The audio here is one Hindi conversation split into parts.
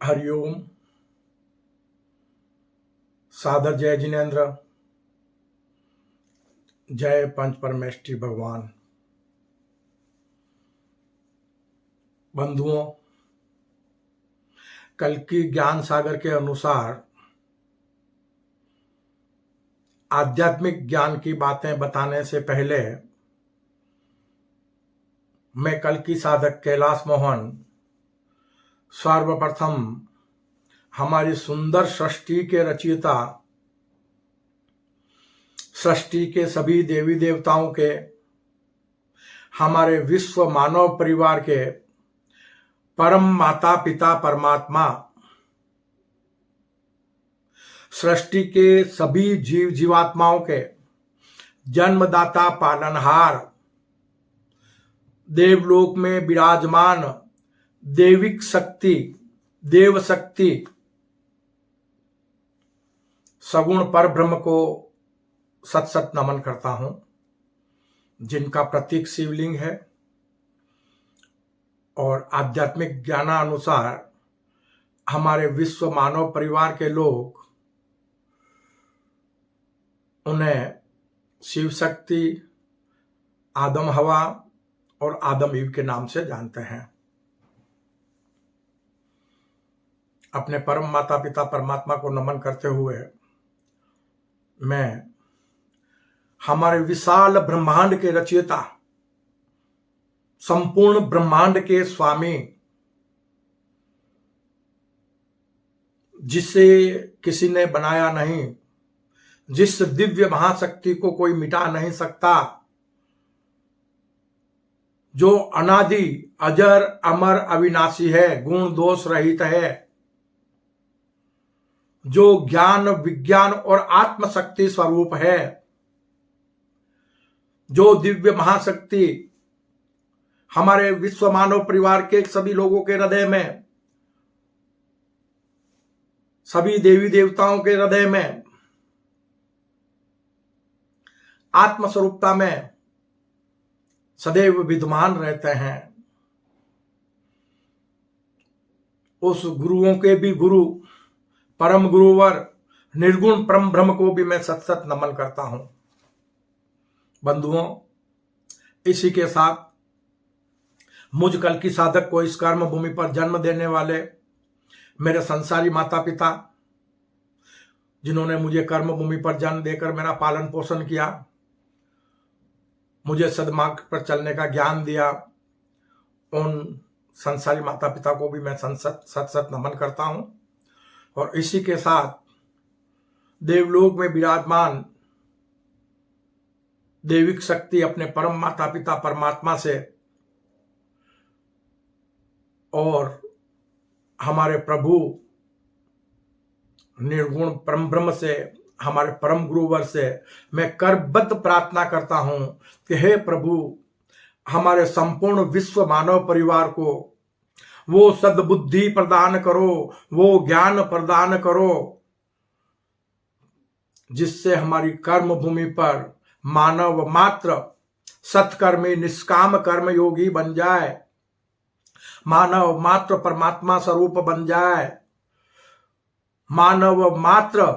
हरिओम। सादर जय जिनेन्द्र। जय पंच परमेष्ठी भगवान। बंधुओं, कल की ज्ञान सागर के अनुसार आध्यात्मिक ज्ञान की बातें बताने से पहले मैं कल की साधक कैलाश मोहन सर्वप्रथम हमारी सुंदर सृष्टि के रचयिता, सृष्टि के सभी देवी देवताओं के, हमारे विश्व मानव परिवार के परम माता पिता परमात्मा, सृष्टि के सभी जीव जीवात्माओं के जन्मदाता पालनहार, देवलोक में विराजमान देविक शक्ति, देव शक्ति, सगुण परब्रह्म को सत सत नमन करता हूं, जिनका प्रतीक शिवलिंग है और आध्यात्मिक ज्ञानानुसार हमारे विश्व मानव परिवार के लोग उन्हें शिव शक्ति, आदम हवा और आदम ईव के नाम से जानते हैं। अपने परम माता पिता परमात्मा को नमन करते हुए मैं हमारे विशाल ब्रह्मांड के रचयिता, संपूर्ण ब्रह्मांड के स्वामी, जिसे किसी ने बनाया नहीं, जिस दिव्य महाशक्ति को कोई मिटा नहीं सकता, जो अनादि अजर अमर अविनाशी है, गुण दोष रहित है, जो ज्ञान विज्ञान और आत्मशक्ति स्वरूप है, जो दिव्य महाशक्ति हमारे विश्व मानव परिवार के सभी लोगों के हृदय में, सभी देवी देवताओं के हृदय में, आत्मस्वरूपता में सदैव विद्यमान रहते हैं, उस गुरुओं के भी गुरु, परम गुरुवर, निर्गुण परम ब्रह्म को भी मैं सत सत नमन करता हूं। बंधुओं, इसी के साथ मुझ कल की साधक को इस कर्म भूमि पर जन्म देने वाले मेरे संसारी माता पिता, जिन्होंने मुझे कर्म भूमि पर जन्म देकर मेरा पालन पोषण किया, मुझे सद्मार्ग पर चलने का ज्ञान दिया, उन संसारी माता पिता को भी मैं सत सत नमन करता हूं। और इसी के साथ देवलोक में विराजमान देविक शक्ति अपने परम माता पिता परमात्मा से और हमारे प्रभु निर्गुण परम ब्रह्म से, हमारे परम गुरुवर से मैं करबद्ध प्रार्थना करता हूं कि हे प्रभु, हमारे संपूर्ण विश्व मानव परिवार को वो सद्बुद्धि प्रदान करो, वो ज्ञान प्रदान करो, जिससे हमारी कर्म भूमि पर मानव मात्र सत्कर्मी निष्काम कर्म योगी बन जाए, मानव मात्र परमात्मा स्वरूप बन जाए, मानव मात्र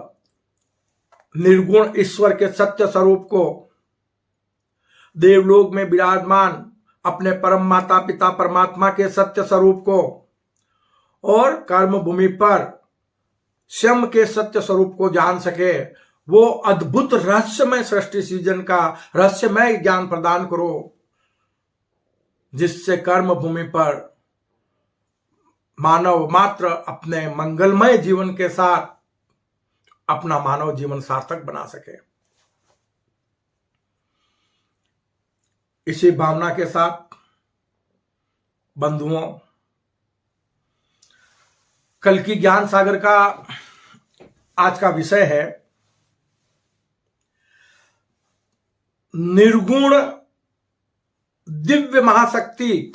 निर्गुण ईश्वर के सत्य स्वरूप को, देवलोक में विराजमान अपने परम माता पिता परमात्मा के सत्य स्वरूप को और कर्म भूमि पर स्वयं के सत्य स्वरूप को जान सके, वो अद्भुत रहस्यमय सृष्टि सृजन का रहस्यमय ज्ञान प्रदान करो, जिससे कर्म भूमि पर मानव मात्र अपने मंगलमय जीवन के साथ अपना मानव जीवन सार्थक बना सके। इसी भावना के साथ बंधुओं, कल की ज्ञान सागर का आज का विषय है निर्गुण दिव्य महाशक्ति,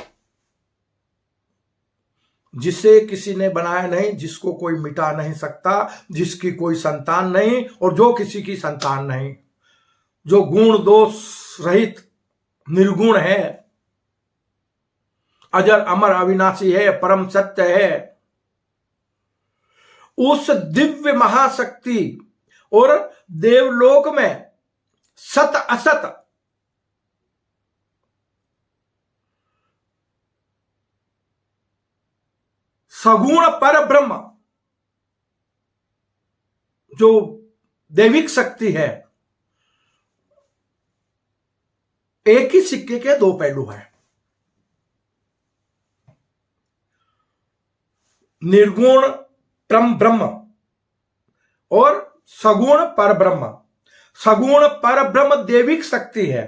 जिसे किसी ने बनाया नहीं, जिसको कोई मिटा नहीं सकता, जिसकी कोई संतान नहीं और जो किसी की संतान नहीं, जो गुण दोष रहित निर्गुण है, अजर अमर अविनाशी है, परम सत्य है, उस दिव्य महाशक्ति और देवलोक में सत असत सगुण पर ब्रह्म जो दैविक शक्ति है, एक ही सिक्के के दो पहलू हैं। निर्गुण परम ब्रह्म और सगुण पर ब्रह्म। सगुण पर ब्रह्म दैविक शक्ति है,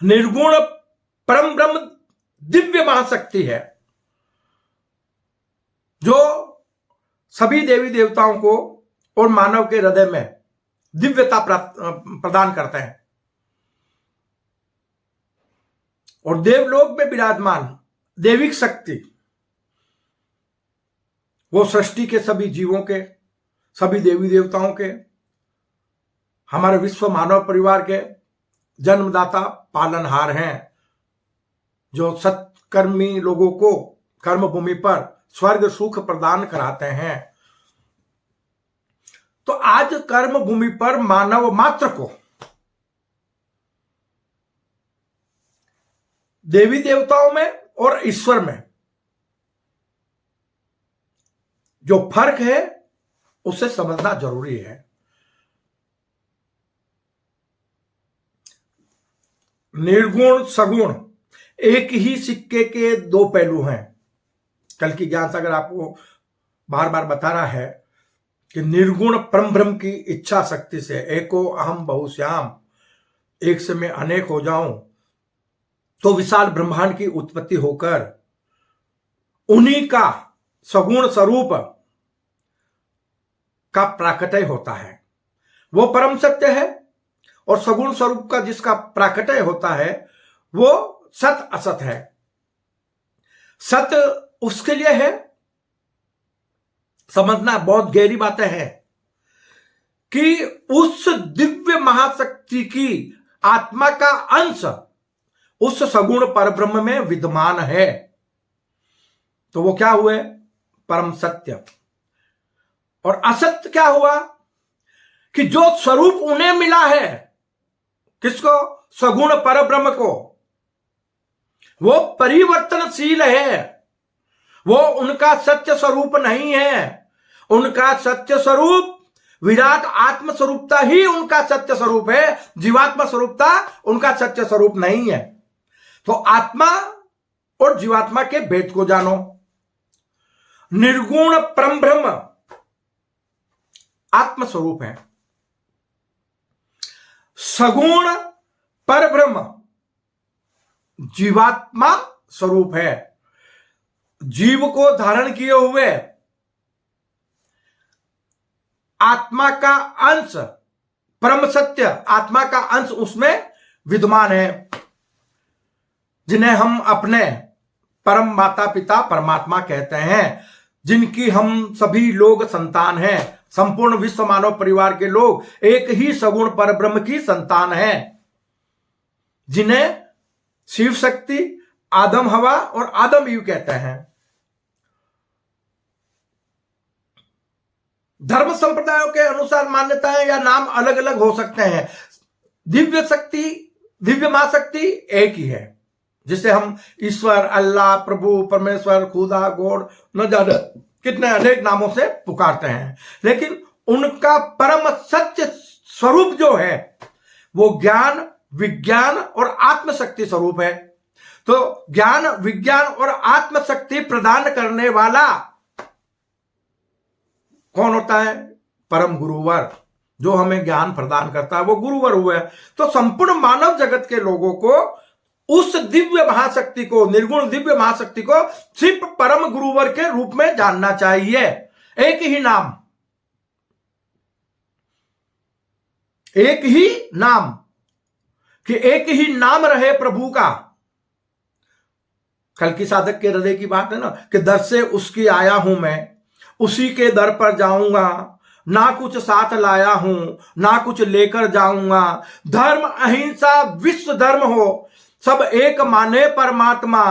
निर्गुण परम ब्रह्म दिव्य महाशक्ति है, जो सभी देवी देवताओं को और मानव के हृदय में दिव्यता प्रदान करते हैं। और देवलोक में विराजमान दैविक शक्ति वो सृष्टि के सभी जीवों के, सभी देवी देवताओं के, हमारे विश्व मानव परिवार के जन्मदाता पालनहार हैं, जो सत्कर्मी लोगों को कर्म भूमि पर स्वर्ग सुख प्रदान कराते हैं। तो आज कर्म भूमि पर मानव मात्र को देवी देवताओं में और ईश्वर में जो फर्क है उसे समझना जरूरी है। निर्गुण सगुण एक ही सिक्के के दो पहलू हैं। कल की ज्ञान सागर आपको बार बार बता रहा है कि निर्गुण परम ब्रह्म की इच्छा शक्ति से एको अहम बहुश्याम, एक से मैं अनेक हो जाऊं, तो विशाल ब्रह्मांड की उत्पत्ति होकर उन्हीं का सगुण स्वरूप का प्राकट्य होता है। वो परम सत्य है और सगुण स्वरूप का जिसका प्राकट्य होता है वो सत असत है। सत उसके लिए है, समझना बहुत गहरी बातें हैं कि उस दिव्य महाशक्ति की आत्मा का अंश उस सगुण परब्रह्म में विद्यमान है। तो वो क्या हुए? परम सत्य। और असत्य क्या हुआ? कि जो स्वरूप उन्हें मिला है, किसको? सगुण परब्रह्म को, वो परिवर्तनशील है, वो उनका सत्य स्वरूप नहीं है। उनका सत्य स्वरूप विराट आत्म स्वरूपता ही उनका सत्य स्वरूप है, जीवात्मा स्वरूपता उनका सत्य स्वरूप नहीं है। तो आत्मा और जीवात्मा के भेद को जानो। निर्गुण परम ब्रह्म आत्म स्वरूप है, सगुण पर ब्रह्म जीवात्मा स्वरूप है। जीव को धारण किए हुए आत्मा का अंश, परम सत्य आत्मा का अंश उसमें विद्यमान है, जिन्हें हम अपने परम माता पिता परमात्मा कहते हैं, जिनकी हम सभी लोग संतान हैं। संपूर्ण विश्व मानव परिवार के लोग एक ही सगुण परब्रह्म की संतान हैं, जिन्हें शिव शक्ति, आदम हवा और आदम ईव कहते हैं। धर्म संप्रदायों के अनुसार मान्यताएं या नाम अलग अलग हो सकते हैं। दिव्य शक्ति, दिव्य महाशक्ति एक ही है, जिसे हम ईश्वर, अल्लाह, प्रभु, परमेश्वर, खुदा, गॉड, न जाने कितने अनेक नामों से पुकारते हैं। लेकिन उनका परम सत्य स्वरूप जो है वो ज्ञान, विज्ञान और आत्मशक्ति स्वरूप है। तो ज्ञान, विज्ञान और आत्मशक्ति प्रदान करने वाला कौन होता है? परम गुरुवर, जो हमें ज्ञान प्रदान करता है वो गुरुवर हुआ है। तो संपूर्ण मानव जगत के लोगों को उस दिव्य महाशक्ति को, निर्गुण दिव्य महाशक्ति को सिर्फ परम गुरुवर के रूप में जानना चाहिए। एक ही नाम, एक ही नाम, कि एक ही नाम रहे प्रभु का। कल की साधक के हृदय की बात है ना, कि दर से उसकी आया हूं मैं, उसी के दर पर जाऊंगा, ना कुछ साथ लाया हूं, ना कुछ लेकर जाऊंगा। धर्म अहिंसा विश्व धर्म हो, सब एक माने परमात्मा,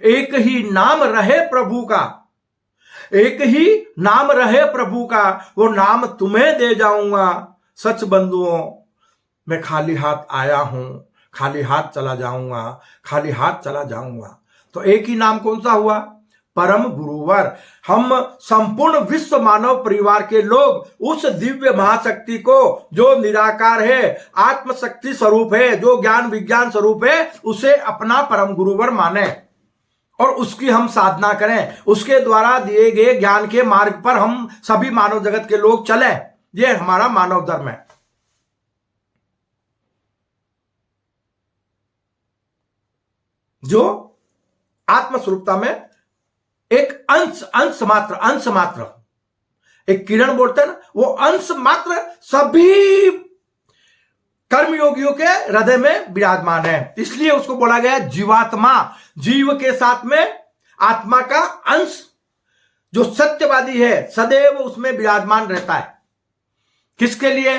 एक ही नाम रहे प्रभु का। एक ही नाम रहे प्रभु का, वो नाम तुम्हें दे जाऊंगा। सच बंधुओं, मैं खाली हाथ आया हूं, खाली हाथ चला जाऊंगा, खाली हाथ चला जाऊंगा। तो एक ही नाम कौन सा हुआ? परम गुरुवर। हम संपूर्ण विश्व मानव परिवार के लोग उस दिव्य महाशक्ति को, जो निराकार है, आत्मशक्ति स्वरूप है, जो ज्ञान विज्ञान स्वरूप है, उसे अपना परम गुरुवर माने और उसकी हम साधना करें। उसके द्वारा दिए गए ज्ञान के मार्ग पर हम सभी मानव जगत के लोग चले। ये हमारा मानव धर्म है। जो आत्मस्वरूपता में एक अंश मात्र एक किरण बोलते हैं ना, वो अंश मात्र सभी कर्मयोगियों के हृदय में विराजमान है। इसलिए उसको बोला गया जीवात्मा। जीव के साथ में आत्मा का अंश जो सत्यवादी है सदैव उसमें विराजमान रहता है। किसके लिए?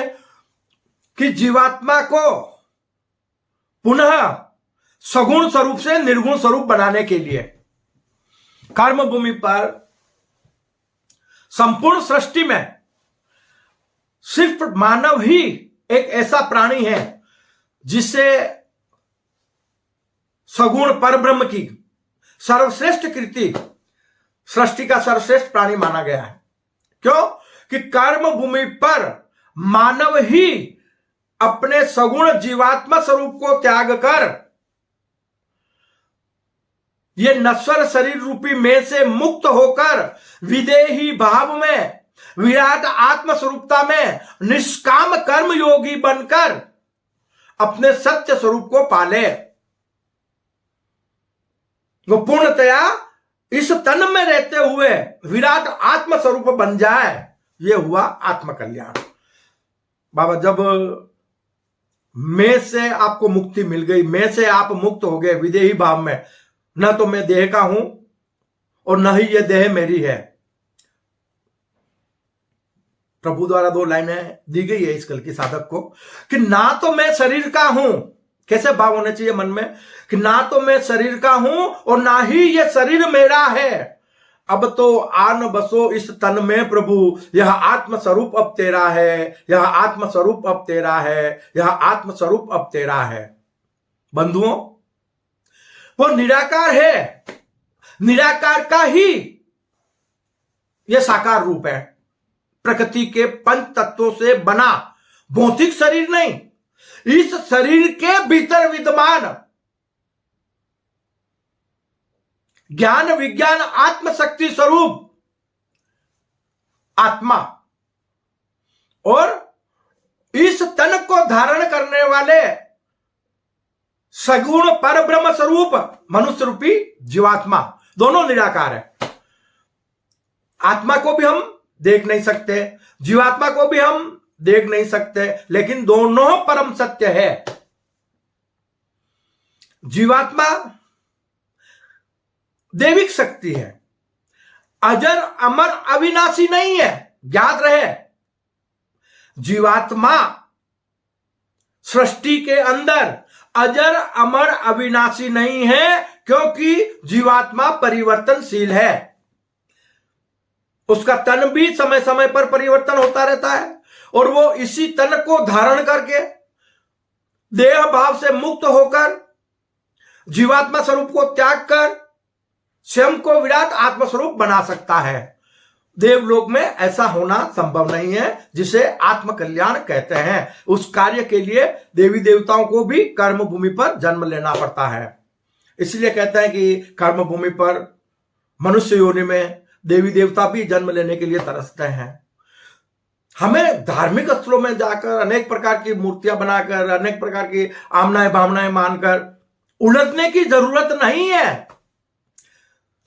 कि जीवात्मा को पुनः सगुण स्वरूप से निर्गुण स्वरूप बनाने के लिए। कर्म भूमि पर संपूर्ण सृष्टि में सिर्फ मानव ही एक ऐसा प्राणी है जिसे सगुण परब्रह्म की सर्वश्रेष्ठ कृति, सृष्टि का सर्वश्रेष्ठ प्राणी माना गया है। क्यों? कि कर्म भूमि पर मानव ही अपने सगुण जीवात्मा स्वरूप को त्याग कर ये नश्वर शरीर रूपी में से मुक्त होकर विदेही भाव में, विराट आत्म स्वरूपता में निष्काम कर्म योगी बनकर अपने सत्य स्वरूप को पाले। वो पूर्णतया इस तन में रहते हुए विराट आत्म स्वरूप बन जाए। ये हुआ आत्म कल्याण। बाबा, जब मैं से आपको मुक्ति मिल गई, मैं से आप मुक्त हो गए विदेही भाव में, न तो मैं देह का हूं और न ही यह देह मेरी है। प्रभु द्वारा 2 लाइनें दी गई है इस कल की साधक को कि ना तो मैं शरीर का हूं। कैसे भाव होने चाहिए मन में कि ना तो मैं शरीर का हूं और ना ही यह शरीर मेरा है। अब तो आन बसो इस तन में प्रभु, यह आत्म स्वरूप अब तेरा है, यह आत्म स्वरूप अब तेरा है, यह आत्म स्वरूप अब तेरा है। बंधुओं, वो निराकार है, निराकार का ही यह साकार रूप है। प्रकृति के पंच तत्वों से बना भौतिक शरीर नहीं, इस शरीर के भीतर विद्यमान ज्ञान विज्ञान आत्मशक्ति स्वरूप आत्मा और इस तन को धारण करने वाले सगुण पर ब्रह्म स्वरूप मनुष्य रूपी जीवात्मा, दोनों निराकार है। आत्मा को भी हम देख नहीं सकते, जीवात्मा को भी हम देख नहीं सकते, लेकिन दोनों परम सत्य है। जीवात्मा दैविक शक्ति है, अजर अमर अविनाशी नहीं है। याद रहे, जीवात्मा सृष्टि के अंदर अजर अमर अविनाशी नहीं है, क्योंकि जीवात्मा परिवर्तनशील है। उसका तन भी समय समय पर परिवर्तन होता रहता है और वो इसी तन को धारण करके देह भाव से मुक्त होकर जीवात्मा स्वरूप को त्याग कर स्वयं को विराट आत्मस्वरूप बना सकता है। देवलोक में ऐसा होना संभव नहीं है, जिसे आत्म कल्याण कहते हैं। उस कार्य के लिए देवी देवताओं को भी कर्म भूमि पर जन्म लेना पड़ता है। इसलिए कहते हैं कि कर्म भूमि पर मनुष्य योनि में देवी देवता भी जन्म लेने के लिए तरसते हैं। हमें धार्मिक स्थलों में जाकर अनेक प्रकार की मूर्तियां बनाकर, अनेक प्रकार की आमनाएं भावनाएं मानकर उलझने की जरूरत नहीं है।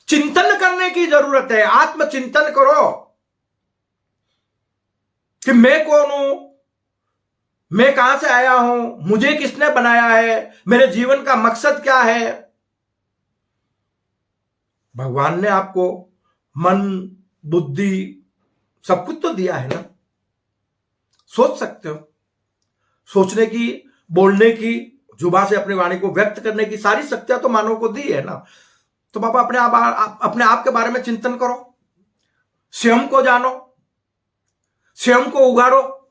चिंतन करने की जरूरत है। आत्मचिंतन करो कि मैं कौन हूं, मैं कहां से आया हूं, मुझे किसने बनाया है, मेरे जीवन का मकसद क्या है। भगवान ने आपको मन बुद्धि सब कुछ तो दिया है ना, सोच सकते हो। सोचने की, बोलने की, जुबान से अपनी वाणी को व्यक्त करने की सारी शक्तियां तो मानव को दी है ना। तो बाबा अपने आप के बारे में चिंतन करो। स्वयं को जानो, स्वयं को उगाड़ो,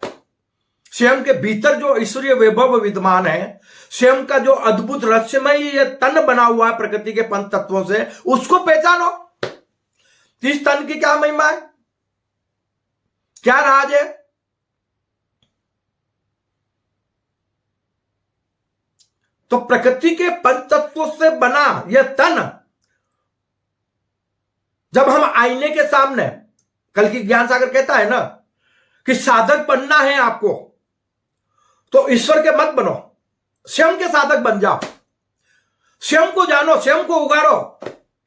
स्वयं के भीतर जो ईश्वरीय वैभव विद्यमान है, स्वयं का जो अद्भुत रहस्यमय ये तन बना हुआ है प्रकृति के पंच तत्वों से, उसको पहचानो। इस तन की क्या महिमा है, क्या राज है। तो प्रकृति के पंच तत्वों से बना यह तन जब हम आईने के सामने, कल की ज्ञान सागर कहता है ना कि साधक बनना है आपको, तो ईश्वर के मत बनो, स्वयं के साधक बन जाओ। स्वयं को जानो, स्वयं को उगाड़ो,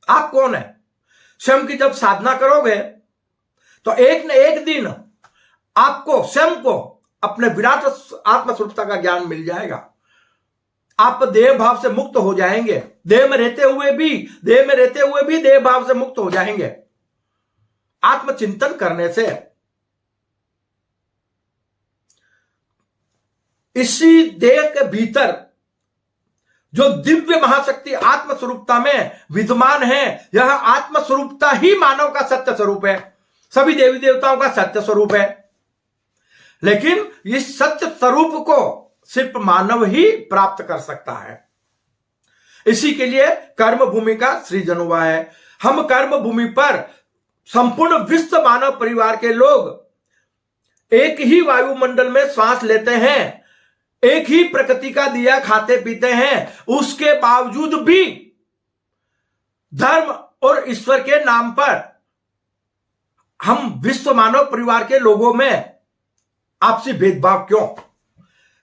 आप कौन है। स्वयं की जब साधना करोगे तो एक न एक दिन आपको स्वयं को अपने विराट आत्मस्वरूपता का ज्ञान मिल जाएगा। आप देह भाव से मुक्त हो जाएंगे, देह में रहते हुए भी देह भाव से मुक्त हो जाएंगे आत्मचिंतन करने से। इसी देह के भीतर जो दिव्य महाशक्ति आत्मस्वरूपता में विद्यमान है, यह आत्मस्वरूपता ही मानव का सत्य स्वरूप है, सभी देवी देवताओं का सत्य स्वरूप है। लेकिन इस सत्य स्वरूप को सिर्फ मानव ही प्राप्त कर सकता है। इसी के लिए कर्म भूमि का सृजन हुआ है। हम कर्म भूमि पर संपूर्ण विश्व मानव परिवार के लोग एक ही वायुमंडल में श्वास लेते हैं, एक ही प्रकृति का दिया खाते पीते हैं, उसके बावजूद भी धर्म और ईश्वर के नाम पर हम विश्व मानव परिवार के लोगों में आपसी भेदभाव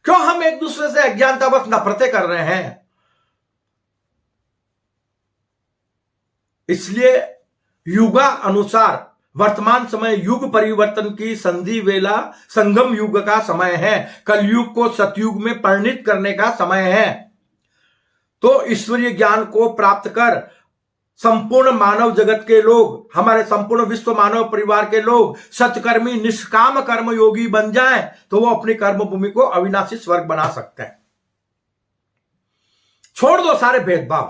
क्यों हम एक दूसरे से अज्ञानतावश नफरतें कर रहे हैं। इसलिए युगा अनुसार वर्तमान समय युग परिवर्तन की संधि वेला संगम युग का समय है, कलयुग को सतयुग में परिणित करने का समय है। तो ईश्वरीय ज्ञान को प्राप्त कर संपूर्ण मानव जगत के लोग, हमारे संपूर्ण विश्व मानव परिवार के लोग सत्कर्मी निष्काम कर्म योगी बन जाएं, तो वो अपनी कर्म भूमि को अविनाशी स्वर्ग बना सकते हैं। छोड़ दो सारे भेदभाव,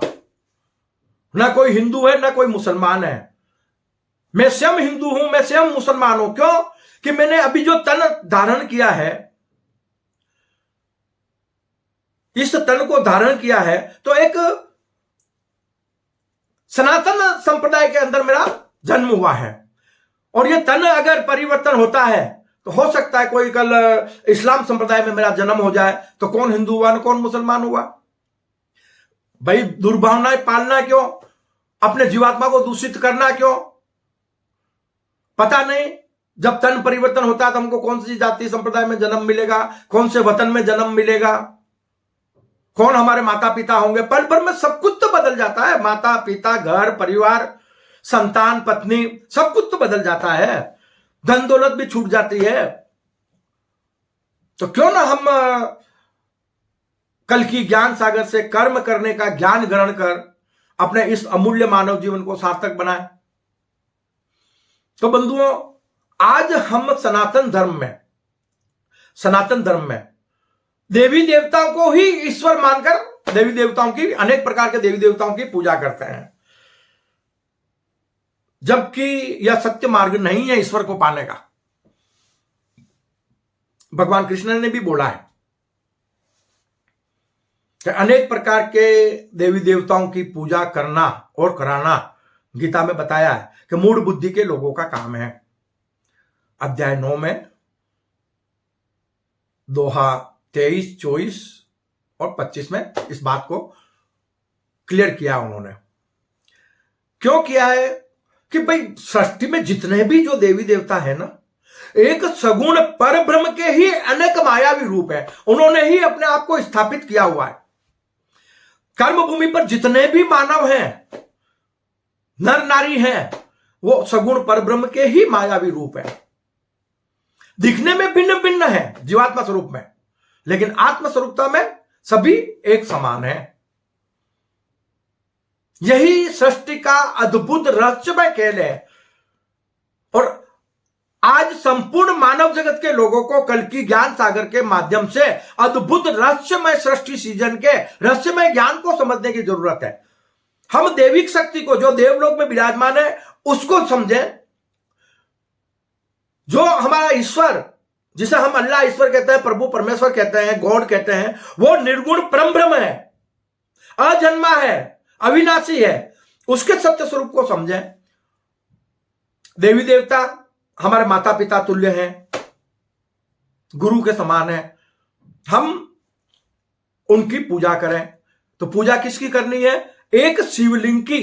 ना कोई हिंदू है ना कोई मुसलमान है। मैं स्वयं हिंदू हूं, मैं स्वयं मुसलमान हूं। क्यों कि मैंने अभी जो तन धारण किया है, इस तन को धारण किया है, तो एक सनातन संप्रदाय के अंदर मेरा जन्म हुआ है। और यह तन अगर परिवर्तन होता है तो हो सकता है कोई कल इस्लाम संप्रदाय में मेरा जन्म हो जाए, तो कौन हिंदू हुआ, कौन मुसलमान हुआ। भाई दुर्भावनाएं पालना क्यों, अपने जीवात्मा को दूषित करना क्यों। पता नहीं जब तन परिवर्तन होता है तो हमको कौन सी जाति संप्रदाय में जन्म मिलेगा, कौन से वतन में जन्म मिलेगा, कौन हमारे माता पिता होंगे। पल भर में सब कुछ तो बदल जाता है, माता पिता, घर परिवार, संतान, पत्नी, सब कुछ तो बदल जाता है, धन दौलत भी छूट जाती है। तो क्यों ना हम कल की ज्ञान सागर से कर्म करने का ज्ञान ग्रहण कर अपने इस अमूल्य मानव जीवन को सार्थक बनाएं। तो बंधुओं, आज हम सनातन धर्म में देवी देवताओं को ही ईश्वर मानकर देवी देवताओं की, अनेक प्रकार के देवी देवताओं की पूजा करते हैं, जबकि यह सत्य मार्ग नहीं है ईश्वर को पाने का। भगवान कृष्ण ने भी बोला है कि अनेक प्रकार के देवी देवताओं की पूजा करना और कराना, गीता में बताया है कि मूढ़ बुद्धि के लोगों का काम है। अध्याय 9 में दोहा 23, 24 और 25 में इस बात को क्लियर किया उन्होंने। क्यों किया है कि भाई सृष्टि में जितने भी जो देवी देवता है ना, एक सगुण पर ब्रह्म के ही अनेक मायावी रूप है, उन्होंने ही अपने आप को स्थापित किया हुआ है। कर्म भूमि पर जितने भी मानव हैं, नर नारी हैं, वो सगुण पर ब्रह्म के ही मायावी रूप है। दिखने में भिन्न भिन्न है जीवात्मा स्वरूप में, लेकिन आत्म स्वरूपता में सभी एक समान है। यही सृष्टि का अद्भुत रहस्यमय खेल है। और आज संपूर्ण मानव जगत के लोगों को कल की ज्ञान सागर के माध्यम से अद्भुत रहस्यमय सृष्टि सीजन के रहस्यमय ज्ञान को समझने की जरूरत है। हम दैविक शक्ति को, जो देवलोक में विराजमान है, उसको समझें, जो हमारा ईश्वर, जिसे हम अल्लाह ईश्वर कहते हैं, प्रभु परमेश्वर कहते हैं, गॉड कहते हैं, वो निर्गुण परम ब्रह्म है, अजन्मा है, अविनाशी है। उसके सत्य स्वरूप को समझें। देवी देवता हमारे माता पिता तुल्य हैं, गुरु के समान है। हम उनकी पूजा करें। तो पूजा किसकी करनी है? एक शिवलिंग की,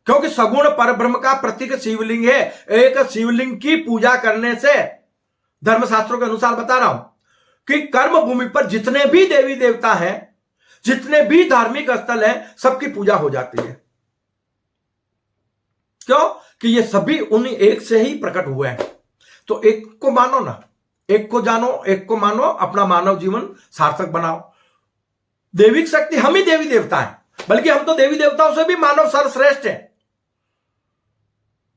क्योंकि सगुण परब्रह्म का प्रतीक शिवलिंग है। एक शिवलिंग की पूजा करने से, धर्मशास्त्रों के अनुसार बता रहा हूं, कि कर्म भूमि पर जितने भी देवी देवता हैं, जितने भी धार्मिक स्थल हैं, सबकी पूजा हो जाती है। क्यों? कि ये सभी उन एक से ही प्रकट हुए हैं। तो एक को मानो ना, एक को जानो, एक को मानो, अपना मानव जीवन सार्थक बनाओ। देविक शक्ति हम ही देवी देवता हैं, बल्कि हम तो देवी देवताओं से भी मानव सर्वश्रेष्ठ हैं।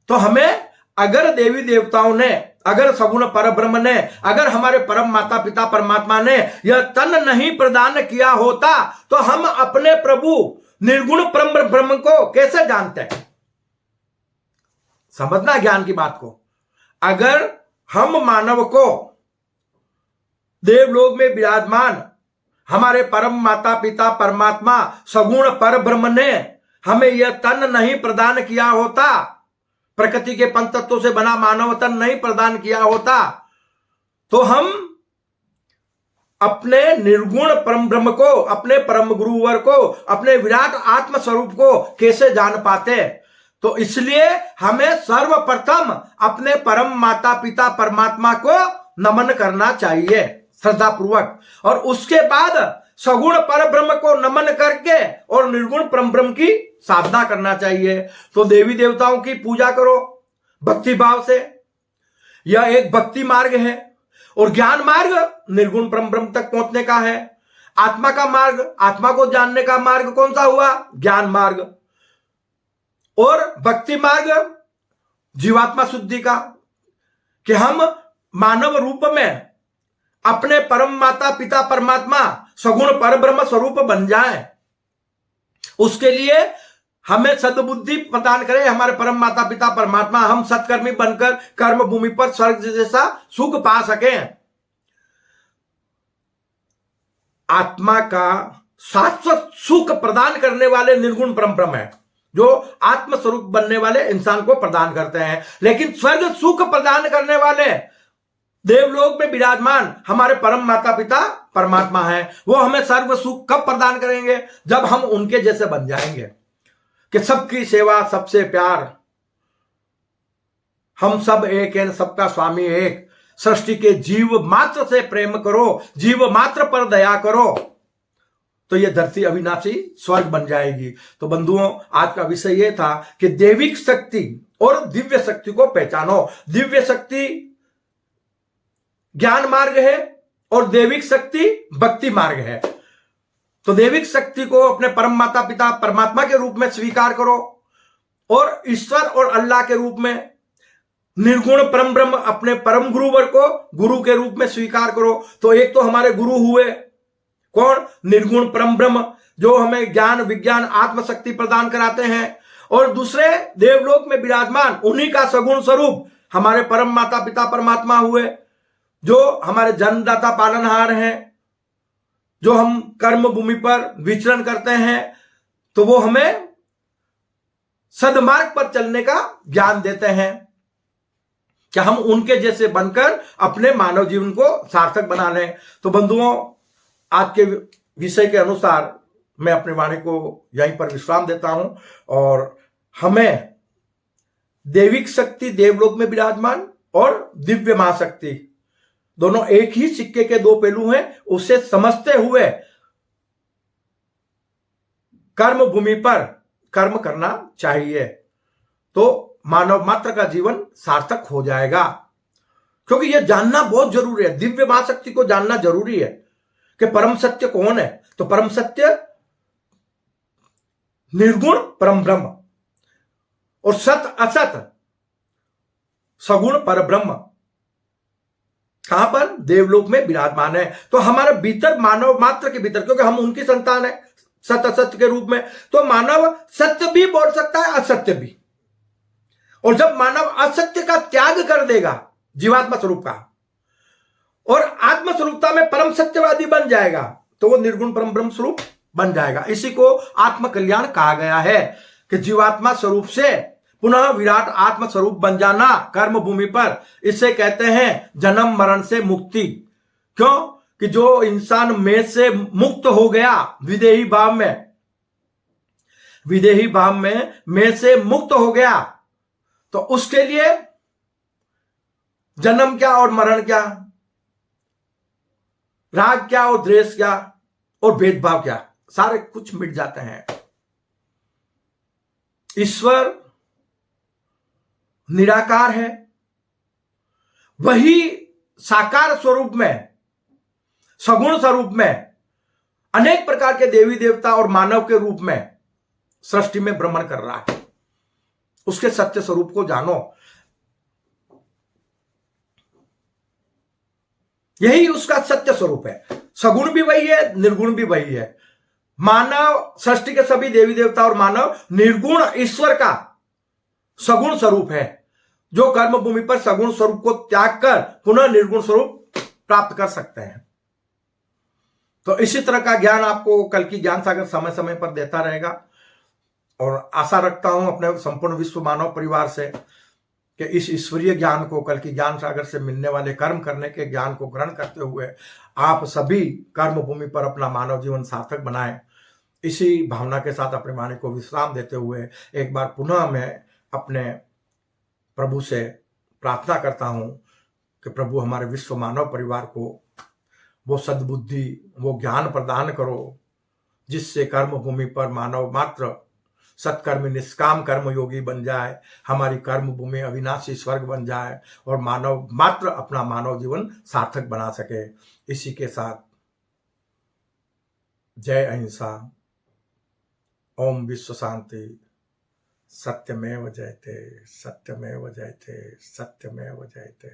तो हमें अगर देवी देवताओं ने, अगर सगुण परब्रह्म ने, अगर हमारे परम माता पिता परमात्मा ने यह तन नहीं प्रदान किया होता, तो हम अपने प्रभु निर्गुण परम ब्रह्म को कैसे जानते हैं? समझना ज्ञान की बात को। अगर हम मानव को देवलोक में विराजमान हमारे परम माता पिता परमात्मा सगुण परब्रह्म ने हमें यह तन नहीं प्रदान किया होता, प्रकृति के पंचतत्वों से बना मानव तन नहीं प्रदान किया होता, तो हम अपने निर्गुण परम ब्रह्म को, अपने परम गुरुवर को, अपने विराट आत्म स्वरूप को कैसे जान पाते? तो इसलिए हमें सर्वप्रथम अपने परम माता पिता परमात्मा को नमन करना चाहिए श्रद्धा पूर्वक, और उसके बाद सगुण परब्रह्म को नमन करके और निर्गुण परम ब्रह्म की साधना करना चाहिए। तो देवी देवताओं की पूजा करो भक्ति भाव से। यह एक भक्ति मार्ग है, और ज्ञान मार्ग निर्गुण परम ब्रह्म तक पहुंचने का है। आत्मा का मार्ग, आत्मा को जानने का मार्ग कौन सा हुआ? ज्ञान मार्ग। और भक्ति मार्ग जीवात्मा शुद्धि का, कि हम मानव रूप में अपने परम माता पिता परमात्मा सगुण परब्रह्म स्वरूप बन जाएं। उसके लिए हमें सद्बुद्धि प्रदान करें हमारे परम माता पिता परमात्मा, हम सत्कर्मी बनकर कर्म भूमि पर स्वर्ग जैसा सुख पा सकें। आत्मा का शाश्वत सुख प्रदान करने वाले निर्गुण परम ब्रह्म है, जो आत्म स्वरूप बनने वाले इंसान को प्रदान करते हैं। लेकिन स्वर्ग सुख प्रदान करने वाले देवलोक में विराजमान हमारे परम माता पिता परमात्मा हैं। वो हमें सर्व सुख कब प्रदान करेंगे? जब हम उनके जैसे बन जाएंगे, कि सबकी सेवा सबसे प्यार, हम सब एक हैं, सबका स्वामी एक, सृष्टि के जीव मात्र से प्रेम करो, जीव मात्र पर दया करो, तो ये धरती अविनाशी स्वर्ग बन जाएगी। तो बंधुओं, आज का विषय ये था कि दैविक शक्ति और दिव्य शक्ति को पहचानो। दिव्य शक्ति ज्ञान मार्ग है और दैविक शक्ति भक्ति मार्ग है। तो दैविक शक्ति को अपने परम माता पिता परमात्मा के रूप में स्वीकार करो, और ईश्वर और अल्लाह के रूप में निर्गुण परम ब्रह्म अपने परम गुरुवर को गुरु के रूप में स्वीकार करो। तो एक तो हमारे गुरु हुए कौन? निर्गुण परम ब्रह्म, जो हमें ज्ञान विज्ञान आत्मशक्ति प्रदान कराते हैं, और दूसरे देवलोक में विराजमान उन्हीं का सगुण स्वरूप हमारे परम माता पिता परमात्मा हुए, जो हमारे जन्मदाता पालनहार हैं, जो हम कर्म भूमि पर विचरण करते हैं, तो वो हमें सदमार्ग पर चलने का ज्ञान देते हैं, कि हम उनके जैसे बनकर अपने मानव जीवन को सार्थक बना लें। तो बंधुओं, आज के विषय के अनुसार मैं अपनी वाणी को यहीं पर विश्राम देता हूं, और हमें दैविक शक्ति देवलोक में विराजमान और दिव्य महाशक्ति दोनों एक ही सिक्के के दो पहलू हैं, उसे समझते हुए कर्म भूमि पर कर्म करना चाहिए, तो मानव मात्र का जीवन सार्थक हो जाएगा। क्योंकि यह जानना बहुत जरूरी है, दिव्य महाशक्ति को जानना जरूरी है कि परम सत्य कौन है। तो परम सत्य निर्गुण परम ब्रह्म, और सत असत सगुण परब्रह्म कहां पर? देवलोक में विराजमान है। तो हमारे भीतर, मानव मात्र के भीतर, क्योंकि हम उनकी संतान है सत असत्य के रूप में, तो मानव सत्य भी बोल सकता है, असत्य भी। और जब मानव असत्य का त्याग कर देगा, जीवात्मा स्वरूप का, और आत्म स्वरूपता में परम सत्यवादी बन जाएगा तो वो निर्गुण परम ब्रह्म स्वरूप बन जाएगा। इसी को आत्म कल्याण कहा गया है कि जीवात्मा स्वरूप से पुनः विराट आत्म स्वरूप बन जाना कर्म भूमि पर, इसे कहते हैं जन्म मरण से मुक्ति। क्यों कि जो इंसान में से मुक्त हो गया विदेही भाव में, विदेही भाव में से मुक्त हो गया, तो उसके लिए जन्म क्या और मरण क्या, राग क्या और द्वेष क्या और भेदभाव क्या, सारे कुछ मिट जाते हैं। ईश्वर निराकार है, वही साकार स्वरूप में, सगुण स्वरूप में अनेक प्रकार के देवी देवता और मानव के रूप में सृष्टि में भ्रमण कर रहा है। उसके सत्य स्वरूप को जानो, यही उसका सत्य स्वरूप है। सगुण भी वही है, निर्गुण भी वही है। मानव, सृष्टि के सभी देवी देवता और मानव निर्गुण ईश्वर का सगुण स्वरूप है, जो कर्म भूमि पर सगुण स्वरूप को त्याग कर पुनः निर्गुण स्वरूप प्राप्त कर सकते हैं। तो इसी तरह का ज्ञान आपको कल की ज्ञान सागर समय समय पर देता रहेगा, और आशा रखता हूं अपने संपूर्ण विश्व मानव परिवार से कि इस ईश्वरीय ज्ञान को, कल की ज्ञान सागर से मिलने वाले कर्म करने के ज्ञान को ग्रहण करते हुए आप सभी कर्म भूमि पर अपना मानव जीवन सार्थक बनाएं। इसी भावना के साथ अपने वाणी को विश्राम देते हुए एक बार पुनः मैं अपने प्रभु से प्रार्थना करता हूं कि प्रभु हमारे विश्व मानव परिवार को वो सद्बुद्धि, वो ज्ञान प्रदान करो जिससे कर्म भूमि पर मानव मात्र सत्कर्मी निष्काम कर्म योगी बन जाए, हमारी कर्म भूमि अविनाशी स्वर्ग बन जाए और मानव मात्र अपना मानव जीवन सार्थक बना सके। इसी के साथ जय अहिंसा, ओम विश्व शांति, सत्यमेव जयते, सत्यमेव जयते, सत्यमेव जयते।